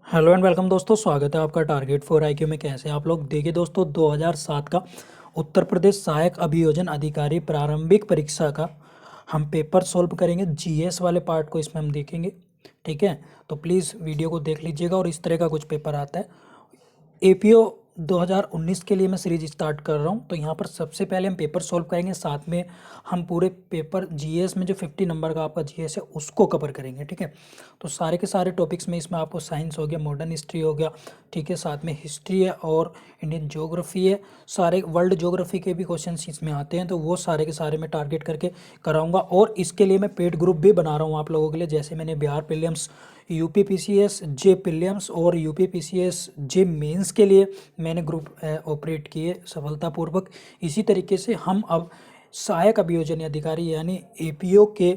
Hello and welcome दोस्तों, स्वागत है आपका टारगेट फॉर आईक्यू में। कैसे हैं आप लोग? देखिए दोस्तों, 2007 का उत्तर प्रदेश सहायक अभियोजन अधिकारी प्रारंभिक परीक्षा का हम पेपर सॉल्व करेंगे। जीएस वाले पार्ट को इसमें हम देखेंगे। ठीक है, तो प्लीज़ वीडियो को देख लीजिएगा। और इस तरह का कुछ पेपर आता है। एपीओ 2019 के लिए मैं सीरीज स्टार्ट कर रहा हूँ। तो यहाँ पर सबसे पहले हम पेपर सॉल्व करेंगे, साथ में हम पूरे पेपर जीएस में जो 50 नंबर का आपका जीएस है उसको कवर करेंगे। ठीक है, तो सारे के सारे टॉपिक्स में इसमें आपको साइंस हो गया, मॉडर्न हिस्ट्री हो गया, ठीक है, साथ में हिस्ट्री है और इंडियन ज्योग्राफी है। सारे वर्ल्ड ज्योग्राफी के भी क्वेश्चन इसमें आते हैं, तो वो सारे के सारे मैं टारगेट करके कराऊंगा। और इसके लिए मैं पेड ग्रुप भी बना रहा हूँ आप लोगों के लिए। जैसे मैंने बिहार प्रीलिम्स, यूपी पीसीएस जे प्रीलिम्स और यूपी पीसीएस जे मेंस के लिए मैंने ग्रुप ऑपरेट किए सफलतापूर्वक। इसी तरीके से हम अब सहायक अभियोजन अधिकारी यानी एपीओ के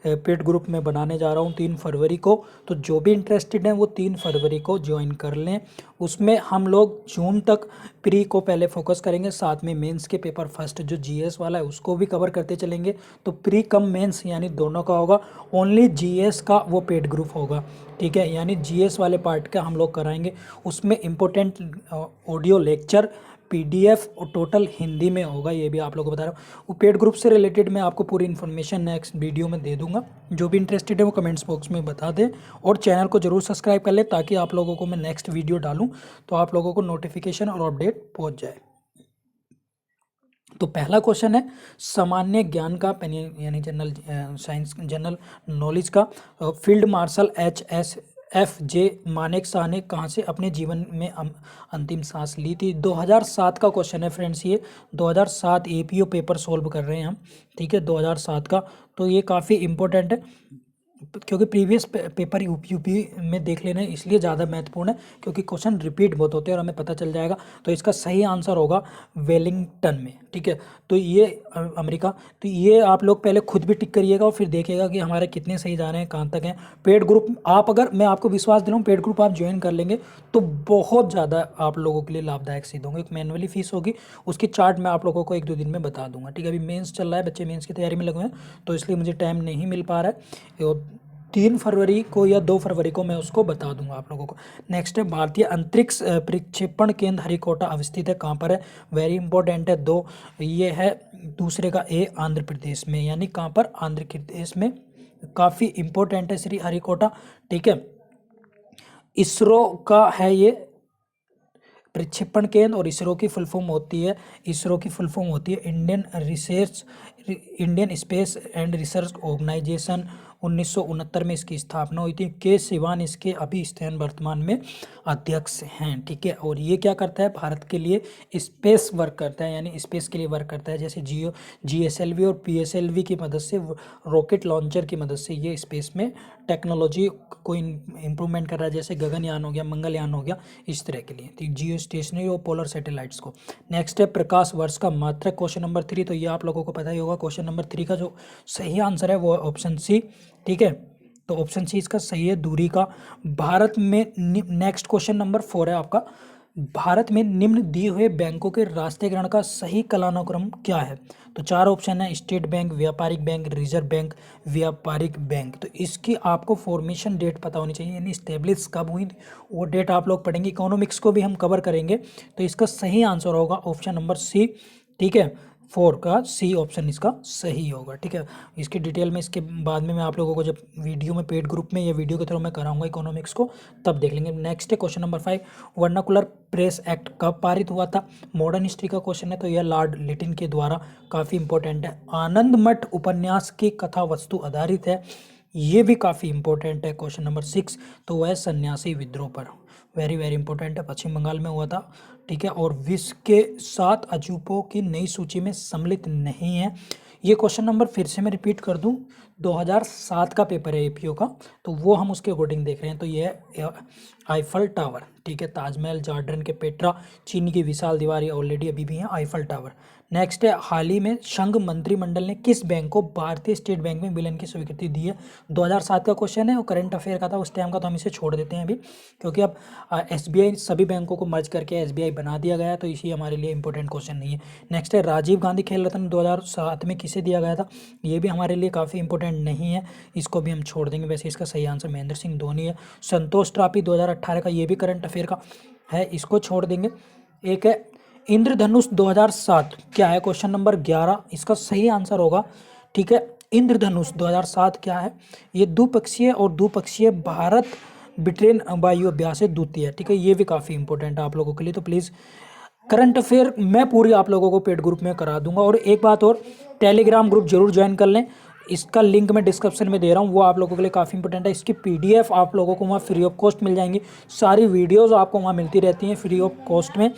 पेड ग्रुप में बनाने जा रहा हूँ 3 फरवरी को। तो जो भी इंटरेस्टेड हैं वो 3 फरवरी को ज्वाइन कर लें। उसमें हम लोग जून तक प्री को पहले फोकस करेंगे, साथ में मेंस के पेपर फर्स्ट जो जीएस वाला है उसको भी कवर करते चलेंगे। तो प्री कम मेंस यानी दोनों का होगा। ओनली जीएस का वो पेड ग्रुप होगा। ठीक है, यानी जीएस वाले पार्ट का हम लोग कराएंगे। उसमें इम्पोर्टेंट ऑडियो लेक्चर पीडीएफ और टोटल हिंदी में होगा, ये भी आप लोगों को बता रहा हूँ। वो पेड ग्रुप से रिलेटेड मैं आपको पूरी इन्फॉर्मेशन नेक्स्ट वीडियो में दे दूंगा। जो भी इंटरेस्टेड है वो कमेंट्स बॉक्स में बता दें और चैनल को जरूर सब्सक्राइब कर ले, ताकि आप लोगों को मैं नेक्स्ट वीडियो डालूँ तो आप लोगों को नोटिफिकेशन और अपडेट पहुँच जाए। तो पहला क्वेश्चन है सामान्य ज्ञान का यानी जनरल साइंस जनरल नॉलेज का। Field marshal HSFJ Manek Shah ने कहाँ से अपने जीवन में अंतिम सांस ली थी? 2007 का क्वेश्चन है फ्रेंड्स। ये 2007 एपीओ पेपर सॉल्व कर रहे हैं हम। ठीक है, 2007 का। तो ये काफ़ी इम्पोर्टेंट है, क्योंकि प्रीवियस पेपर यूपी में देख लेना इसलिए ज़्यादा महत्वपूर्ण है, क्योंकि क्वेश्चन रिपीट बहुत होते हैं और हमें पता चल जाएगा। तो इसका सही आंसर होगा वेलिंगटन में। ठीक है, तो ये अमेरिका। तो ये आप लोग पहले खुद भी टिक करिएगा और फिर देखिएगा कि हमारे कितने सही जा रहे हैं, कहाँ तक हैं। पेड ग्रुप आप, अगर मैं आपको विश्वास दिलाऊँ, पेड ग्रुप आप ज्वाइन कर लेंगे तो बहुत ज़्यादा आप लोगों के लिए लाभदायक सिद्ध होंगे। एक मैनुअली फीस होगी, उसकी चार्ट मैं आप लोगों को 1-2 दिन में बता दूंगा। ठीक है, अभी मेंस चल रहा है, बच्चे मेंस की तैयारी में लगे हैं, तो इसलिए मुझे टाइम नहीं मिल पा रहा है। और 3 फरवरी को या 2 फरवरी को मैं उसको बता दूंगा आप लोगों को। नेक्स्ट है भारतीय अंतरिक्ष प्रक्षेपण केंद्र हरिकोटा अवस्थित है, कहाँ पर है? वेरी इंपॉर्टेंट है। 2 ये है, दूसरे का ए आंध्र प्रदेश में, यानी कहाँ पर? आंध्र प्रदेश में। काफ़ी इंपॉर्टेंट है श्री हरिकोटा। ठीक है, इसरो का है ये प्रक्षेपण केंद्र। और इसरो की फुल फॉर्म होती है, Indian space and research organisation. 1969 में इसकी स्थापना हुई थी। के सिवान इसके अभी वर्तमान में अध्यक्ष हैं। ठीक है, और ये क्या करता है? भारत के लिए स्पेस वर्क करता है, यानी स्पेस के लिए वर्क करता है। जैसे GSLV और PSLV की मदद से, रॉकेट लॉन्चर की मदद से ये स्पेस में टेक्नोलॉजी को इम्प्रूवमेंट कर रहा है। जैसे गगनयान हो गया, मंगलयान हो गया, इस तरह के लिए। तो जियो स्टेशनरी और पोलर सैटेलाइट्स को। नेक्स्ट है प्रकाश वर्ष का मात्रक, क्वेश्चन नंबर 3। तो ये आप लोगों को पता ही होगा। क्वेश्चन नंबर 3 का जो सही आंसर है वो ऑप्शन सी। ठीक है, तो ऑप्शन सी इसका सही है, दूरी का। भारत में नेक्स्ट क्वेश्चन नंबर 4 है आपका। भारत में निम्न दिए हुए बैंकों के राष्ट्रीयकरण का सही कालानुक्रम क्या है? तो 4 ऑप्शन है, स्टेट बैंक, व्यापारिक बैंक, रिजर्व बैंक, व्यापारिक बैंक। तो इसकी आपको फॉर्मेशन डेट पता होनी चाहिए, यानी स्टेब्लिश कब हुई वो डेट आप लोग पढ़ेंगे। इकोनॉमिक्स को भी हम कवर करेंगे। तो इसका सही आंसर होगा ऑप्शन नंबर सी। ठीक है, 4 का सी ऑप्शन इसका सही होगा। ठीक है, इसकी डिटेल में इसके बाद में मैं आप लोगों को जब वीडियो में पेड ग्रुप में या वीडियो के थ्रू मैं कराऊंगा इकोनॉमिक्स को, तब देख लेंगे। नेक्स्ट है question number 5, vernacular press act कब पारित हुआ था? मॉडर्न हिस्ट्री का क्वेश्चन है, तो यह लॉर्ड लिटिन के द्वारा। काफ़ी इंपॉर्टेंट है। आनंद मठ उपन्यास की कथा वस्तु आधारित है, ये भी काफ़ी इंपॉर्टेंट है। क्वेश्चन नंबर 6, तो वह सन्यासी विद्रोह पर। वेरी वेरी इंपॉर्टेंट है, पश्चिम बंगाल में हुआ था। ठीक है, और विश्व के 7 अजूबों की नई सूची में सम्मिलित नहीं है। ये क्वेश्चन नंबर फिर से मैं रिपीट कर दूं, 2007 का पेपर है एपीओ का, तो वो हम उसके अकॉर्डिंग देख रहे हैं। तो ये है आईफल टावर। ठीक है, ताजमहल, जॉर्डन के पेट्रा, चीन की विशाल दीवार, ये ऑलरेडी अभी भी है आईफल टावर। नेक्स्ट है, हाल ही में संघ मंत्रिमंडल ने किस बैंक को भारतीय स्टेट बैंक में विलय की स्वीकृति दी है? 2007 का क्वेश्चन है और करंट अफेयर का था उस टाइम का, तो हम इसे छोड़ देते हैं अभी, क्योंकि अब SBI सभी बैंकों को मर्ज करके SBI बना दिया गया है, तो इसी हमारे लिए इंपॉर्टेंट क्वेश्चन नहीं है। नेक्स्ट है, राजीव गांधी खेल रत्न 2007 में किसे दिया गया था? ये भी हमारे लिए काफ़ी इंपॉर्टेंट इंपॉर्टेंट नहीं है, इसको भी हम छोड़ देंगे। वैसे इसका सही आंसर महेंद्र सिंह धोनी है। संतोष ट्रॉफी 2018 का, ये भी करंट अफेयर का है, इसको छोड़ देंगे। एक है इंद्रधनुष 2007, क्या है? क्वेश्चन नंबर 11, इसका सही आंसर होगा, ठीक है, इंद्रधनुष 2007 क्या है? ये द्विपक्षीय और द्विपक्षीय भारत ब्रिटेन वायु अभ्यास है द्वितीय, ठीक है, ये भी काफ़ी इंपॉर्टेंट है आप लोगों के लिए। तो प्लीज़ करंट अफेयर मैं पूरी आप लोगों को पेड ग्रुप में करा दूंगा। और एक बात और, टेलीग्राम ग्रुप जरूर ज्वाइन कर लें, इसका लिंक मैं डिस्क्रिप्शन में दे रहा हूँ, वो आप लोगों के लिए काफ़ी इंपॉर्टेंट है। इसकी पीडीएफ आप लोगों को वहाँ फ्री ऑफ कॉस्ट मिल जाएंगी, सारी वीडियोज़ आपको वहाँ मिलती रहती हैं फ्री ऑफ कॉस्ट में।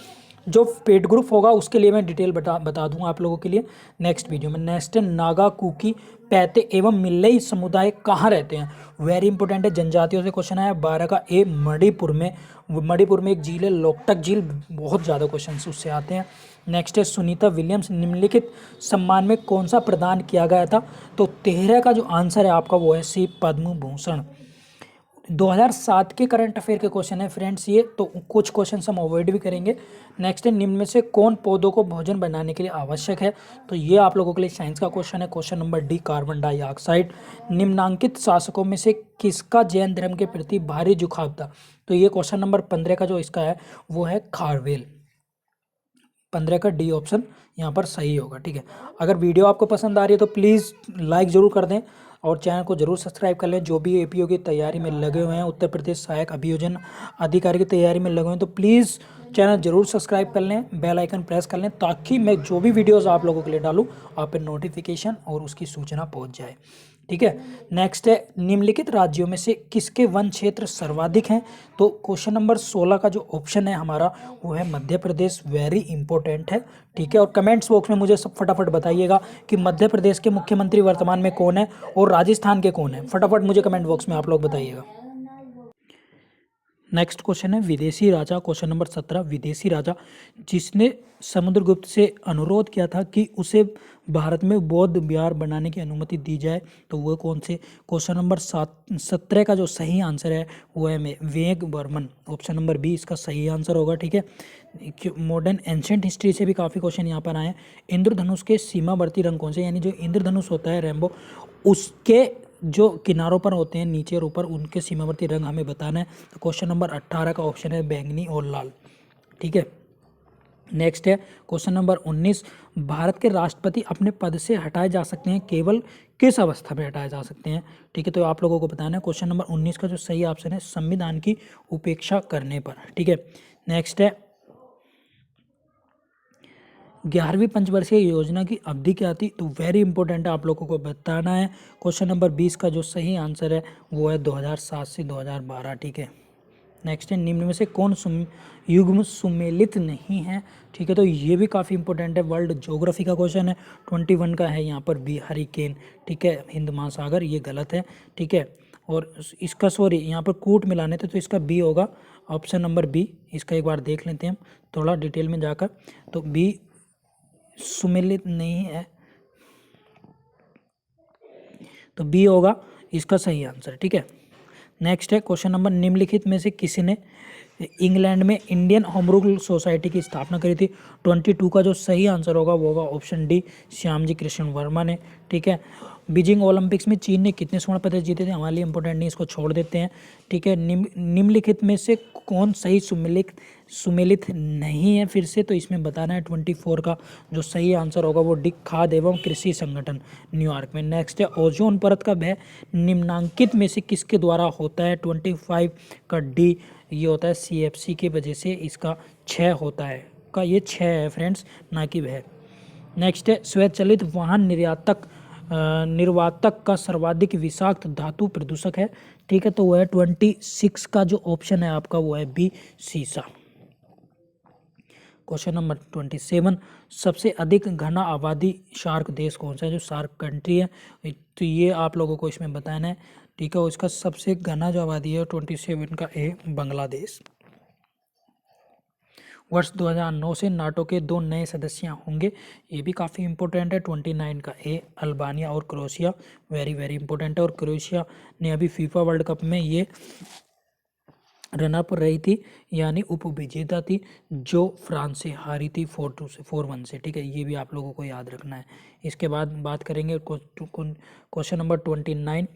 जो पेड ग्रुप होगा उसके लिए मैं डिटेल बता दूंगा आप लोगों के लिए नेक्स्ट वीडियो में। नेक्स्ट है नागा, कुकी, पैते एवं मिल्लई समुदाय कहाँ रहते हैं? वेरी इंपॉर्टेंट है, जनजातियों से क्वेश्चन आया। 12 का ए, मणिपुर में एक झील है लोकटक झील, बहुत ज़्यादा क्वेश्चन उससे आते हैं। नेक्स्ट है सुनीता विलियम्स निम्नलिखित सम्मान में कौन सा प्रदान किया गया था? तो 13 का जो आंसर है आपका वो है सी, पद्म भूषण। 2007 के करंट अफेयर के क्वेश्चन है फ्रेंड्स ये, तो कुछ क्वेश्चन हम अवॉइड भी करेंगे। नेक्स्ट है निम्न में से कौन पौधों को भोजन बनाने के लिए आवश्यक है? तो ये आप लोगों के लिए साइंस का क्वेश्चन है। Question number D, carbon dioxide. निम्नांकित शासकों में से किसका जैन धर्म के प्रति भारी झुकाव था? तो ये क्वेश्चन नंबर 15 का जो इसका है वो है खारवेल। 15 का डी ऑप्शन यहाँ पर सही होगा, ठीक है। अगर वीडियो आपको पसंद आ रही है तो प्लीज़ लाइक ज़रूर कर दें और चैनल को जरूर सब्सक्राइब कर लें। जो भी एपीओ की तैयारी में लगे हुए हैं, उत्तर प्रदेश सहायक अभियोजन अधिकारी की तैयारी में लगे हुए हैं, तो प्लीज़ चैनल जरूर सब्सक्राइब कर लें, बेल आइकन प्रेस कर लें, ताकि मैं जो भी वीडियोस आप लोगों के लिए डालूं आप पे नोटिफिकेशन और उसकी सूचना पहुंच जाए, ठीक है। नेक्स्ट है निम्नलिखित राज्यों में से किसके वन क्षेत्र सर्वाधिक हैं? तो क्वेश्चन नंबर 16 का जो ऑप्शन है हमारा वो है मध्य प्रदेश। वेरी इंपॉर्टेंट है, ठीक है। और कमेंट्स बॉक्स में मुझे सब फटाफट बताइएगा कि मध्य प्रदेश के मुख्यमंत्री वर्तमान में कौन है और राजस्थान के कौन है, फटाफट मुझे कमेंट बॉक्स में आप लोग बताइएगा। नेक्स्ट क्वेश्चन है विदेशी राजा, क्वेश्चन नंबर 17, विदेशी राजा जिसने समुद्रगुप्त से अनुरोध किया था कि उसे भारत में बौद्ध विहार बनाने की अनुमति दी जाए, तो वह कौन से? क्वेश्चन नंबर 17 का जो सही आंसर है वो है वेग वर्मन। ऑप्शन नंबर बी इसका सही आंसर होगा, ठीक है। मॉडर्न एंशिएंट हिस्ट्री से भी काफ़ी क्वेश्चन यहाँ पर आए हैं। इंद्रधनुष के सीमावर्ती रंग कौन से? यानी जो इंद्रधनुष होता है रेनबो, उसके जो किनारों पर होते हैं नीचे और ऊपर, उनके सीमावर्ती रंग हमें बताना है। तो क्वेश्चन नंबर 18 का ऑप्शन है बैंगनी और लाल, ठीक है। नेक्स्ट है क्वेश्चन नंबर 19, भारत के राष्ट्रपति अपने पद से हटाए जा सकते हैं, केवल किस अवस्था में हटाए जा सकते हैं? ठीक है, तो आप लोगों को बताना है। क्वेश्चन नंबर 19 का जो सही ऑप्शन है संविधान की उपेक्षा करने पर, ठीक है। नेक्स्ट है 11वीं पंचवर्षीय योजना की अवधि क्या थी? तो वेरी इंपॉर्टेंट है, आप लोगों को बताना है। क्वेश्चन नंबर 20 का जो सही आंसर है वो है 2007 से 2012, ठीक है। नेक्स्ट है निम्न में से कौन युग्म सुमेलित नहीं है? ठीक है, तो ये भी काफ़ी इंपॉर्टेंट है, वर्ल्ड ज्योग्राफी का क्वेश्चन है। 21 का है यहाँ पर बी, हरिकेन, ठीक है, हिंद महासागर, ये गलत है, ठीक है। और इसका सॉरी यहाँ पर कूट मिलाने थे, तो इसका बी होगा, ऑप्शन नंबर बी। इसका एक बार देख लेते हैं हम थोड़ा डिटेल में जाकर। तो बी सुमेलित नहीं है, तो बी होगा इसका सही आंसर, ठीक है। नेक्स्ट है क्वेश्चन नंबर, निम्नलिखित में से किसी ने इंग्लैंड में इंडियन होम रूल सोसाइटी की स्थापना करी थी? 22 का जो सही आंसर होगा वो होगा ऑप्शन डी, श्यामजी कृष्ण वर्मा ने, ठीक है। बीजिंग ओलंपिक्स में चीन ने कितने स्वर्ण पदक जीते थे? हमारे लिए इंपॉर्टेंट नहीं, इसको छोड़ देते हैं, ठीक है। निम्नलिखित में से कौन सही सुमेलित नहीं है? फिर से तो इसमें बताना है। 24 का जो सही आंसर होगा वो डी, खाद्य एवं कृषि संगठन, न्यूयॉर्क में। नेक्स्ट है ओजोन परत का भय निम्नांकित में से किसके द्वारा होता है? 25 का डी, ये होता है CFC की वजह से, इसका 6 होता है, का ये 6 है फ्रेंड्स, ना कि वह। नेक्स्ट है स्वचालित वाहन निर्वातक का सर्वाधिक विषाक्त धातु प्रदूषक है, ठीक है, तो वो है 26 का जो ऑप्शन है आपका वो है बी, सीसा। क्वेश्चन नंबर 27, सबसे अधिक घना आबादी शार्क देश कौन सा है? जो शार्क कंट्री है, तो ये आप लोगों को इसमें बताना है, ठीक है। उसका सबसे घना जो आबादी है 27 का ए, बांग्लादेश। वर्ष 2009 से नाटो के 2 नए सदस्य होंगे, ये भी काफ़ी इंपॉर्टेंट है। 29 का ए, अल्बानिया और क्रोएशिया, वेरी वेरी इंपॉर्टेंट है। और क्रोएशिया ने अभी फीफा वर्ल्ड कप में ये रनअप रही थी, यानी उपविजेता थी, जो फ्रांस से हारी थी 4-2 से, 4-1 से। ठीक है, ये भी आप लोगों को याद रखना है। इसके बाद बात करेंगे क्वेश्चन नंबर 29।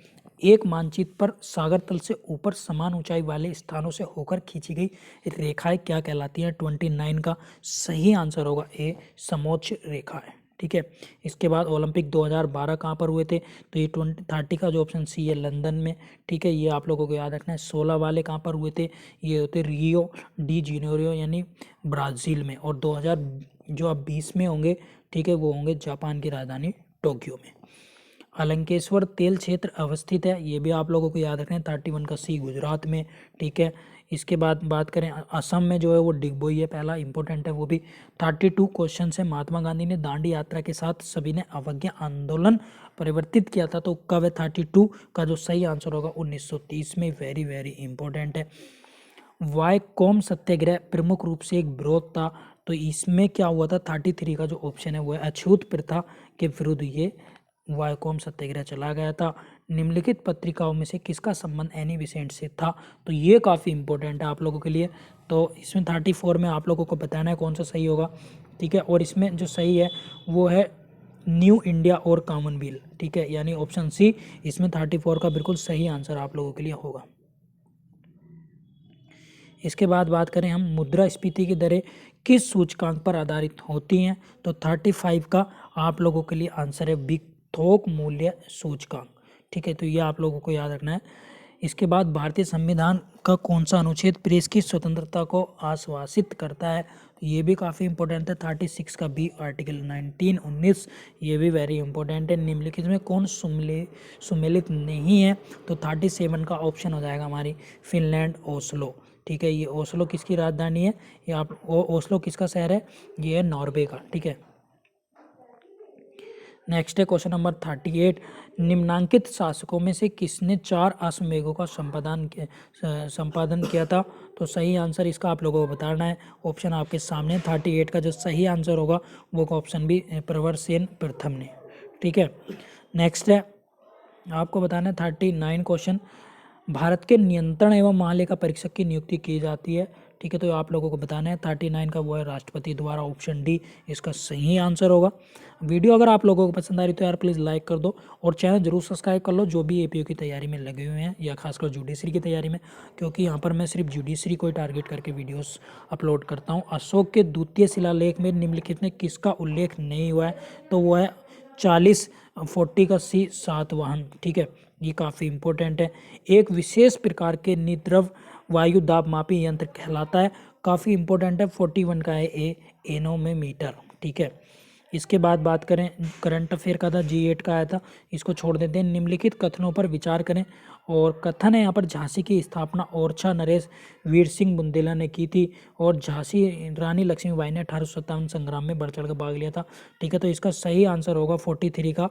एक मानचित्र पर सागर तल से ऊपर समान ऊंचाई वाले स्थानों से होकर खींची गई रेखाएं क्या कहलाती हैं? 29 का सही आंसर होगा ए, समोच्च रेखा है। ठीक है, इसके बाद ओलंपिक 2012 कहाँ पर हुए थे? तो ये 30 का जो ऑप्शन सी है, लंदन में। ठीक है, ये आप लोगों को याद रखना है। 16 वाले कहाँ पर हुए थे? ये होते रियो डी जेनेरियो यानी ब्राज़ील में। और 2000 जो अब 20 में होंगे, ठीक है, वो होंगे जापान की राजधानी टोक्यो में। अलंकेश्वर तेल क्षेत्र अवस्थित है, ये भी आप लोगों को याद रखना है। 31 का सी, गुजरात में। ठीक है, इसके बाद बात करें असम में जो है वो डिगबोई है, पहला इंपॉर्टेंट है वो भी। 32 क्वेश्चन है। महात्मा गांधी ने दांडी यात्रा के साथ सभी ने अवज्ञा आंदोलन परिवर्तित किया था, तो कब है? 32 का जो सही आंसर होगा 1930 में। वेरी वेरी इंपॉर्टेंट है। वायकोम सत्याग्रह प्रमुख रूप से एक विरोध था, तो इसमें क्या हुआ था? 33 का जो ऑप्शन है वो है अछूत प्रथा के विरुद्ध ये वायकोम सत्याग्रह चला गया था। निम्नलिखित पत्रिकाओं में से किसका संबंध एनी बेसेंट से था? तो ये काफ़ी इंपॉर्टेंट है आप लोगों के लिए। तो इसमें 34 में आप लोगों को बताना है कौन सा सही होगा। ठीक है, और इसमें जो सही है वो है न्यू इंडिया और कॉमनवेल्थ। ठीक है, यानी ऑप्शन सी इसमें 34 का बिल्कुल सही आंसर आप लोगों के लिए होगा। इसके बाद बात करें हम मुद्रास्फीति की दरें किस सूचकांक पर आधारित होती हैं? तो 35 का आप लोगों के लिए आंसर है बिग थोक मूल्य सूचकांक। ठीक है, तो ये आप लोगों को याद रखना है। इसके बाद भारतीय संविधान का कौन सा अनुच्छेद प्रेस की स्वतंत्रता को आश्वासित करता है? तो ये भी काफ़ी इंपॉर्टेंट है। 36 का बी, आर्टिकल 19 ये भी वेरी इंपॉर्टेंट है। निम्नलिखित में कौन सुमेलित नहीं है? तो 37 का ऑप्शन हो जाएगा हमारी फिनलैंड ओस्लो। ठीक है, ये ओस्लो किसकी राजधानी है? ये आप ओस्लो किसका शहर है? ये है नॉर्वे का। ठीक है, नेक्स्ट है क्वेश्चन नंबर 38। निम्नांकित शासकों में से किसने 4 अश्वमेधों का संपादन किया था? तो सही आंसर इसका आप लोगों को बताना है। ऑप्शन आपके सामने। 38 का जो सही आंसर होगा वो ऑप्शन भी प्रवर सेन प्रथम ने। ठीक है, नेक्स्ट है आपको बताना है 39 क्वेश्चन। भारत के नियंत्रण एवं महालेखा परीक्षक की नियुक्ति की जाती है। ठीक है, तो आप लोगों को बताना है 39 का वो है राष्ट्रपति द्वारा। ऑप्शन डी इसका सही आंसर होगा। वीडियो अगर आप लोगों को पसंद आ रही तो यार प्लीज़ लाइक कर दो और चैनल जरूर सब्सक्राइब कर लो, जो भी एपीओ की तैयारी में लगे हुए हैं या खासकर जुडिशरी की तैयारी में, क्योंकि यहाँ पर मैं सिर्फ जुडिशरी को ही टारगेट करके वीडियोस अपलोड करता हूँ। अशोक के द्वितीय शिलालेख में निम्नलिखित में किसका उल्लेख नहीं हुआ है? तो वो है 40 का सी, सातवाहन। ठीक है, ये काफ़ी इंपॉर्टेंट है। एक विशेष प्रकार के निद्रव वायु दाब मापी यंत्र कहलाता है। काफ़ी इंपॉर्टेंट है। 41 का है ए, एनोमीटर। ठीक है, इसके बाद बात करें करंट अफेयर का था, G8 का आया था, इसको छोड़ देते हैं। निम्नलिखित कथनों पर विचार करें। और कथन है यहाँ पर झांसी की स्थापना ओरछा नरेश वीर सिंह बुंदेला ने की थी, और झांसी रानी लक्ष्मीबाई ने 1857 संग्राम में बढ़ चढ़ कर भाग लिया था। ठीक है, तो इसका सही आंसर होगा 43 का।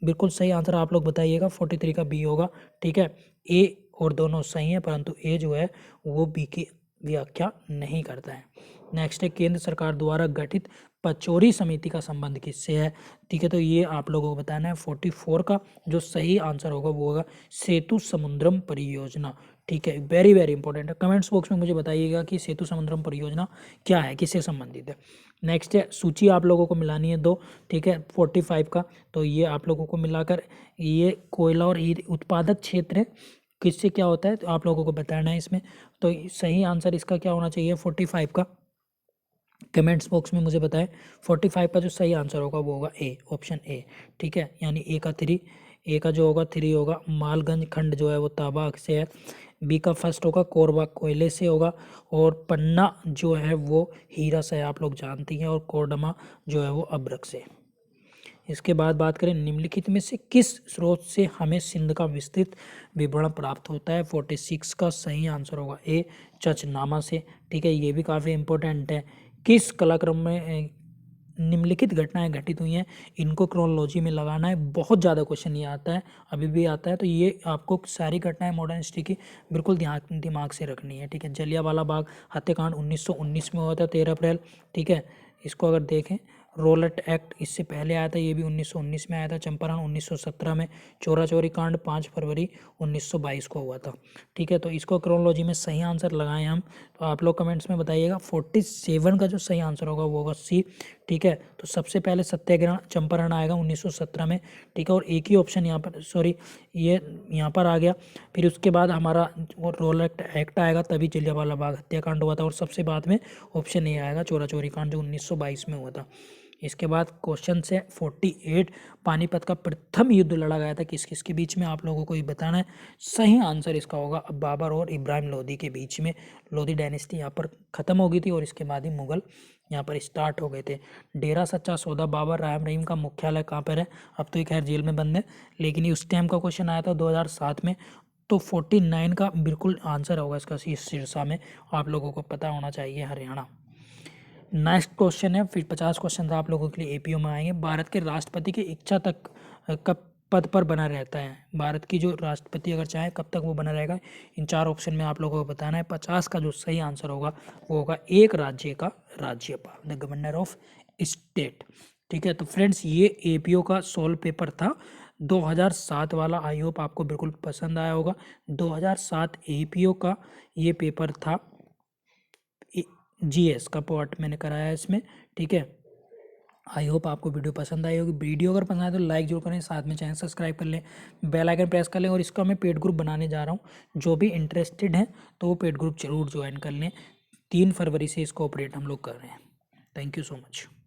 बिल्कुल सही आंसर आप लोग बताइएगा। 43 का बी होगा। ठीक है, ए और दोनों सही है, परंतु ए जो है वो बी की व्याख्या नहीं करता है। नेक्स्ट है केंद्र सरकार द्वारा गठित पचौरी समिति का संबंध किससे है? ठीक है, तो ये आप लोगों को बताना है। 44 का जो सही आंसर होगा वो होगा सेतु समुद्रम परियोजना। ठीक है, वेरी वेरी इंपॉर्टेंट है। कमेंट्स बॉक्स में मुझे बताइएगा कि सेतु समुद्रम परियोजना क्या है, किससे संबंधित है। नेक्स्ट है सूची आप लोगों को मिलानी है 2। ठीक है, 45 का, तो ये आप लोगों को मिलाकर ये कोयला और हीरे उत्पादक क्षेत्र है, किससे क्या होता है तो आप लोगों को बताना है इसमें। तो सही आंसर इसका क्या होना चाहिए 45 का? कमेंट्स बॉक्स में मुझे बताएं। 45 का जो सही आंसर होगा वो होगा ए, ऑप्शन ए। ठीक है, यानी ए का 3, ए का जो होगा 3 होगा। मालगंज खंड जो है वो तांबा से है। बी का फर्स्ट होगा कोरबा कोयले से होगा। और पन्ना जो है वो हीरा से है, आप लोग जानती हैं। और कोरडमा जो है वो अब्रक से। इसके बाद बात करें निम्नलिखित में से किस स्रोत से हमें सिंध का विस्तृत विवरण प्राप्त होता है? 46 का सही आंसर होगा ए, चचनामा से। ठीक है, ये भी काफ़ी इंपॉर्टेंट है। किस कलाक्रम में निम्नलिखित घटनाएं घटित हुई हैं, इनको क्रोनोलॉजी में लगाना है। बहुत ज़्यादा क्वेश्चन ये आता है, अभी भी आता है, तो ये आपको सारी घटनाएं मॉडर्न हिस्ट्री की बिल्कुल दिमाग से रखनी है। ठीक है, जलियांवाला बाग हत्याकांड 1919 में हुआ था 13 अप्रैल। ठीक है, इसको अगर देखें रोलेट एक्ट इससे पहले आया था, ये भी 1919 में आया था। चंपारण 1917 में। चोरा चोरी कांड 5 फरवरी 1922 को हुआ था। ठीक है, तो इसको क्रोनोलॉजी में सही आंसर लगाएं हम, तो आप लोग कमेंट्स में बताइएगा। 47 का जो सही आंसर होगा वो होगा सी। ठीक है, तो सबसे पहले सत्याग्रह चंपारण आएगा 1917 में। ठीक है, और एक ही ऑप्शन यहाँ पर, सॉरी ये यहाँ पर आ गया। फिर उसके बाद हमारा वो रोलेट एक्ट आएगा, तभी जलियांवाला बाग हत्याकांड हुआ था। और सबसे बाद में ऑप्शन ए आएगा, चोरा चोरी कांड, जो 1922 में हुआ था। इसके बाद क्वेश्चन से 48, पानीपत का प्रथम युद्ध लड़ा गया था किस किस के बीच में, आप लोगों को ये बताना है। सही आंसर इसका होगा बाबर और इब्राहिम लोदी के बीच में। लोदी डायनेस्टी यहाँ पर ख़त्म हो गई थी और इसके बाद ही मुगल यहाँ पर स्टार्ट हो गए थे। डेरा सच्चा सौदा बाबर राम रहीम का मुख्यालय कहाँ पर है? अब तो ये खैर जेल में बंद है, लेकिन ये उस टाइम का क्वेश्चन आया था 2007 में। तो 49 का बिल्कुल आंसर होगा इसका सिरसा में, आप लोगों को पता होना चाहिए, हरियाणा। नेक्स्ट क्वेश्चन है, फिर 50 क्वेश्चन आप लोगों के लिए एपीओ में आएंगे। भारत के राष्ट्रपति की इच्छा तक कब पद पर बना रहता है? भारत की जो राष्ट्रपति अगर चाहे कब तक वो बना रहेगा, इन 4 ऑप्शन में आप लोगों को बताना है। 50 का जो सही आंसर होगा वो होगा एक राज्य का राज्यपाल, द गवर्नर ऑफ स्टेट। ठीक है, तो फ्रेंड्स ये एपीओ का सोल्व पेपर था 2007 वाला। आई होप आपको बिल्कुल पसंद आया होगा। 2007 एपीओ का ये पेपर था, जीएस का पार्ट मैंने कराया है इसमें। ठीक है, आई होप आपको वीडियो पसंद आई होगी। वीडियो अगर पसंद आए तो लाइक जरूर करें, साथ में चैनल सब्सक्राइब कर लें, बेल आइकन प्रेस कर लें। और इसका मैं पेड ग्रुप बनाने जा रहा हूँ, जो भी इंटरेस्टेड हैं तो वो पेड ग्रुप जरूर ज्वाइन कर लें। 3 फरवरी से इसको ऑपरेट हम लोग कर रहे हैं। Thank you so much.